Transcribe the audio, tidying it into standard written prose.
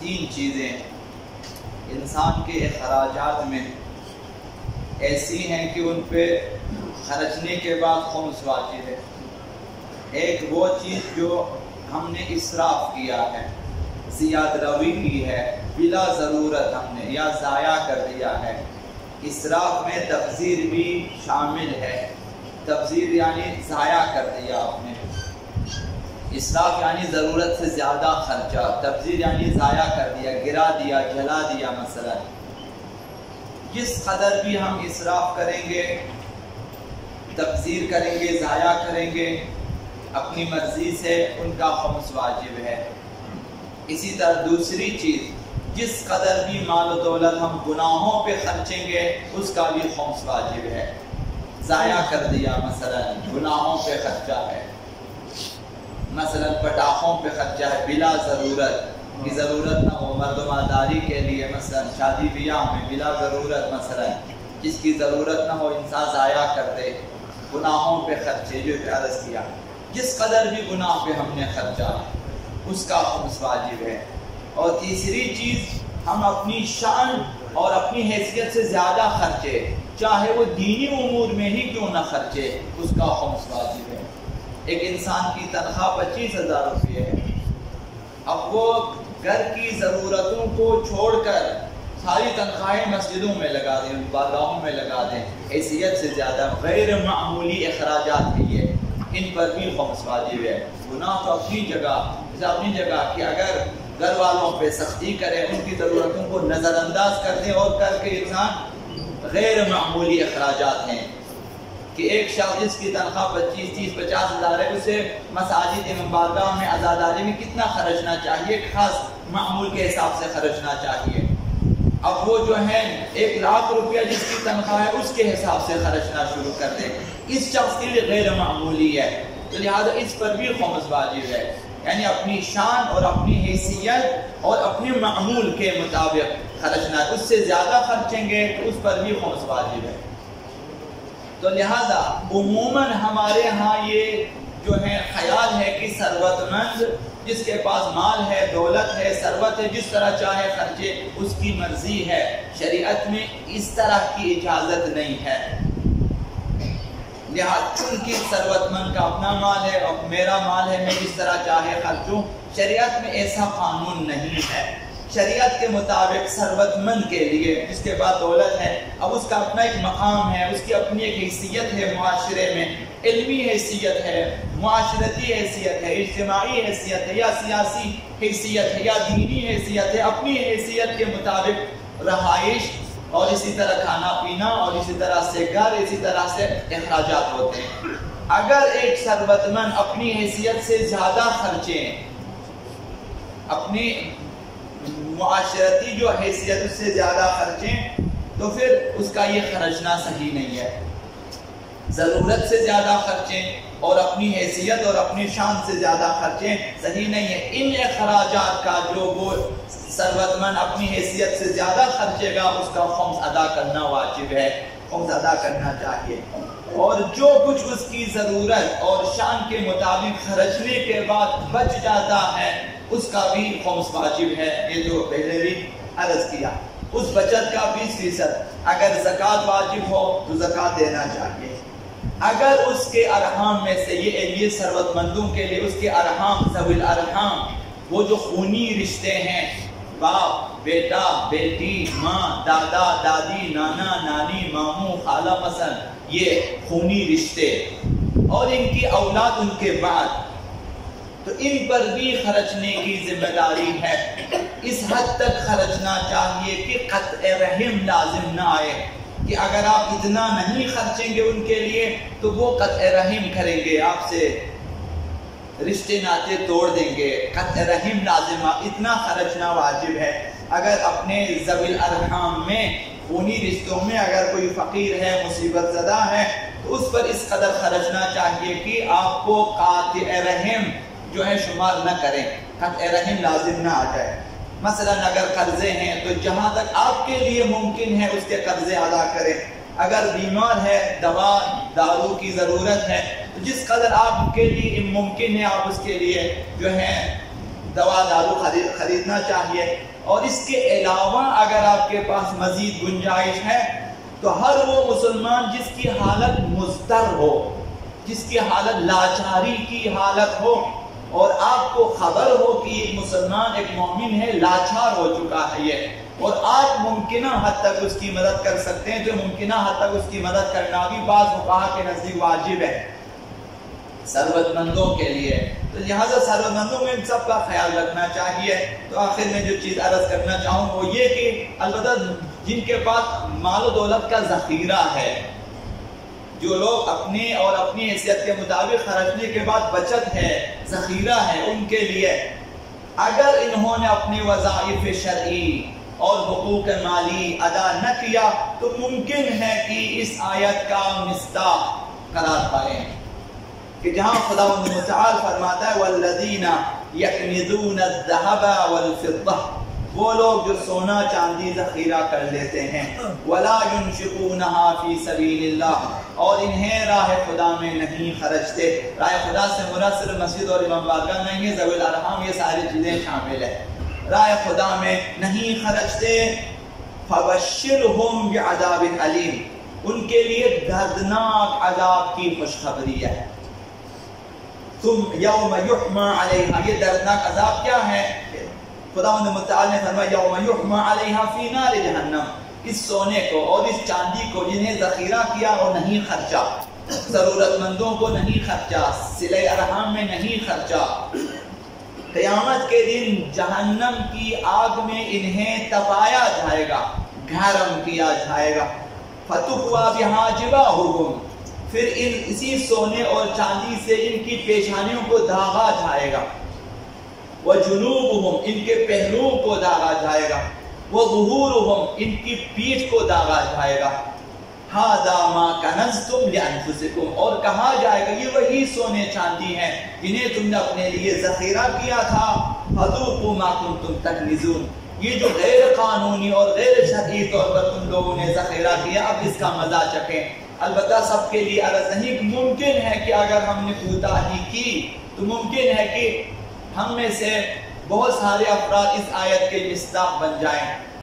تین چیزیں انسان کے اخراجات میں ایسی ہیں کہ ان پہ خرچنے کے بعد خمس واجب ہے۔ ایک وہ چیز جو ہم نے اسراف کیا ہے، زیادہ روی کی ہے، بلا ضرورت ہم نے یا ضائع کر دیا ہے۔ اسراف میں تبذیر بھی شامل ہے۔ تبذیر یعنی ضائع کر دیا آپ نے، اسراف یعنی ضرورت سے زیادہ خرچہ، تبذیر یعنی ضائع کر دیا، گرا دیا، جلا دیا۔ مثلا جس قدر بھی ہم اسراف کریں گے، تبذیر کریں گے، ضائع کریں گے اپنی مرضی سے، ان کا خمس واجب ہے۔ اسی طرح دوسری چیز، جس قدر بھی مال و دولت ہم گناہوں پہ خرچیں گے اس کا بھی خمس واجب ہے۔ ضائع کر دیا مثلا گناہوں پہ خرچہ ہے، مثلا پٹاخوں پہ خرچہ ہے بلا ضرورت، کی ضرورت نہ ہو، مردمہ داری کے لیے مثلا شادی بیاہ میں بلا ضرورت، مثلا جس کی ضرورت نہ ہو انسان ضائع کر دے، گناہوں پہ خرچے جو عرض کیا۔ جس قدر بھی گناہ پہ ہم نے خرچا اس کا خمس واجب ہے۔ اور تیسری چیز، ہم اپنی شان اور اپنی حیثیت سے زیادہ خرچے، چاہے وہ دینی امور میں ہی کیوں نہ خرچے، اس کا خمس واجب ہے۔ ایک انسان کی تنخواہ 25,000 روپے ہے، اب وہ گھر کی ضرورتوں کو چھوڑ کر ساری تنخواہیں مسجدوں میں لگا دیں، بارگاہوں میں لگا دیں، حیثیت سے زیادہ غیر معمولی اخراجات بھی ہے، ان پر بھی خمس واجب ہے۔ گناہ تو اپنی جگہ کہ اگر گھر والوں پہ سختی کرے، ان کی ضرورتوں کو نظر انداز کر دیں اور کر کے انسان غیر معمولی اخراجات ہیں کہ ایک شخص جس کی تنخواہ 25-30-50,000 ہے، اسے مساجد بارگاہ میں عزاداری میں کتنا خرچنا چاہیے، خاص معمول کے حساب سے خرچنا چاہیے۔ اب وہ جو ہے 1,00,000 روپیہ جس کی تنخواہ ہے اس کے حساب سے خرچنا شروع کر دے، اس شخص کے لیے غیر معمولی ہے، تو لہٰذا اس پر بھی خمس واجب ہے۔ یعنی اپنی شان اور اپنی حیثیت اور اپنے معمول کے مطابق خرچنا ہے، اس سے زیادہ خرچیں گے تو اس پر بھی خمس واجب ہے۔ تو لہذا عموماً ہمارے ہاں یہ جو ہے خیال ہے کہ ثروت مند جس کے پاس مال ہے، دولت ہے، ثروت ہے، جس طرح چاہے خرچے، اس کی مرضی ہے۔ شریعت میں اس طرح کی اجازت نہیں ہے۔ لہذا چونکہ ثروت مند کا اپنا مال ہے اور میرا مال ہے، میں جس طرح چاہے خرچوں، شریعت میں ایسا قانون نہیں ہے۔ شریعت کے مطابق ثروت مند کے لیے جس کے بعد دولت ہے، اب اس کا اپنا ایک مقام ہے، اس کی اپنی ایک حیثیت ہے معاشرے میں، علمی حیثیت ہے، معاشرتی حیثیت ہے، اجتماعی حیثیت ہے، یا سیاسی حیثیت ہے، یا دینی حیثیت ہے۔ اپنی حیثیت کے مطابق رہائش اور اسی طرح کھانا پینا اور اسی طرح سے گھر، اسی طرح سے اخراجات ہوتے ہیں۔ اگر ایک ثروت مند اپنی حیثیت سے زیادہ خرچیں، اپنی معاشرتی جو حیثیت اس سے زیادہ خرچیں، تو پھر اس کا یہ خرچنا صحیح نہیں ہے۔ ضرورت سے زیادہ خرچیں اور اپنی حیثیت اور اپنی شان سے زیادہ خرچیں صحیح نہیں ہے۔ ان اخراجات کا جو وہ ثروت مند اپنی حیثیت سے زیادہ خرچے گا اس کا خمس ادا کرنا واجب ہے، خمس ادا کرنا چاہیے۔ اور جو کچھ اس کی ضرورت اور شان کے مطابق خرچنے کے بعد بچ جاتا ہے اس کا بھی خمس واجب ہے۔ یہ جو پہلے بھی عرض کیا، اس بچت کا 20% اگر زکوٰۃ واجب ہو تو زکوٰۃ دینا چاہیے۔ اگر اس کے ارحام میں سے یہ ثروت مندوں کے لیے اس کے ارحام، ذوی الارحام، وہ جو خونی رشتے ہیں، باپ بیٹا بیٹی، ماں دادا دادی، نانا نانی، ماموں خالہ، مثلا یہ خونی رشتے اور ان کی اولاد ان کے بعد، تو ان پر بھی خرچنے کی ذمہ داری ہے۔ اس حد تک خرچنا چاہیے کہ قطع رحم لازم نہ آئے، کہ اگر آپ اتنا نہیں خرچیں گے ان کے لیے تو وہ قطع رحم کریں گے، آپ سے رشتے ناطے توڑ دیں گے۔ قطع رحم لازم، اتنا خرچنا واجب ہے۔ اگر اپنے ذوی الارحام میں، خونی رشتوں میں اگر کوئی فقیر ہے، مصیبت زدہ ہے، تو اس پر اس قدر خرچنا چاہیے کہ آپ کو قاطع رحم جو ہے شمار نہ کریں، قطع رحم لازم نہ آ جائے۔ مثلا اگر قرضے ہیں تو جہاں تک آپ کے لیے ممکن ہے اس کے قرضے ادا کریں۔ اگر بیمار ہے، دوا دارو کی ضرورت ہے، تو جس قدر آپ کے لیے ممکن ہے آپ اس کے لیے جو ہے دوا دارو خریدنا چاہیے، اور اس کے علاوہ اگر آپ کے پاس مزید گنجائش ہے تو ہر وہ مسلمان جس کی حالت مضطر ہو، جس کی حالت لاچاری کی حالت ہو، اور آپ کو خبر ہو کہ ایک مسلمان ایک مومن ہے لاچار ہو چکا ہے یہ، اور آپ ممکنہ حد تک اس کی مدد کر سکتے ہیں، تو ممکنہ حد تک اس کی مدد کرنا بھی بعض فقہا کے نزدیک واجب ہے ثروت مندوں کے لیے۔ تو لہٰذا ثروت مندوں میں سب کا خیال رکھنا چاہیے۔ تو آخر میں جو چیز عرض کرنا چاہوں وہ یہ کہ البتہ جن کے پاس مال و دولت کا ذخیرہ ہے، جو لوگ اپنے اور اپنی حیثیت کے مطابق خرچنے کے بعد بچت ہے، ذخیرہ ہے، ان کے لیے اگر انہوں نے اپنے وظائف شرعی اور حقوق مالی ادا نہ کیا تو ممکن ہے کہ اس آیت کا مصداق قرار پائیں کہ جہاں خداوند متعال فرماتا ہے والذین یکنزون الذهب والفضة، وہ لوگ جو سونا چاندی ذخیرہ کر لیتے ہیں، ولا ينفقونها فی سبیل اللہ، اور انہیں راہ خدا میں نہیں خرچتے۔ راہ خدا سے مراد صرف مسجد اور امام بارگاہ نہیں ہے، ذوی الارحام، یہ ساری چیزیں شامل ہیں۔ راہ خدا میں نہیں خرچتے، فبشرہم بعذاب علیم، ان کے لیے دردناک عذاب کی خوشخبری ہے۔ تم یوم یحمى علیہا، یہ دردناک عذاب کیا ہے؟ خداوند متعال نے فرمایا یوم یحمى علیہا فی نار جہنم، اس سونے کو اور اس چاندی کو جنہیں ذخیرہ کیا اور نہیں خرچا، ضرورت مندوں کو نہیں خرچا، صلہ ارحام میں نہیں خرچا، قیامت کے دن جہنم کی آگ میں انہیں تپایا جائے گا، گرم کیا جائے گا۔ فتقویٰ بہا جباہہم، پھر اسی سونے اور چاندی سے ان کی پیشانیوں کو داغا جائے گا، وجنوبہم، ان کے پہلوؤں کو داغا جائے گا، وظہورہم، ان کی پیٹھ کو داغا جائے گا، ھذا ما کنزتم لانفسکم، اور کہا جائے گا یہ وہی سونے چاندی ہیں جنہیں تم نے اپنے لیے ذخیرہ کیا تھا، فذوقوا ما کنتم تکنزون، یہ جو غیر قانونی اور غیر شرعی طور پر تم لوگوں نے ذخیرہ کیا اب اس کا مزہ چکھیں۔ البتہ سب کے لیے عرض نہیں، ممکن ہے کہ اگر ہم نے کوتاہی کی تو ممکن ہے کہ ہم میں سے بہت سارے افراد اس آیت کے مصداق بن جائیں۔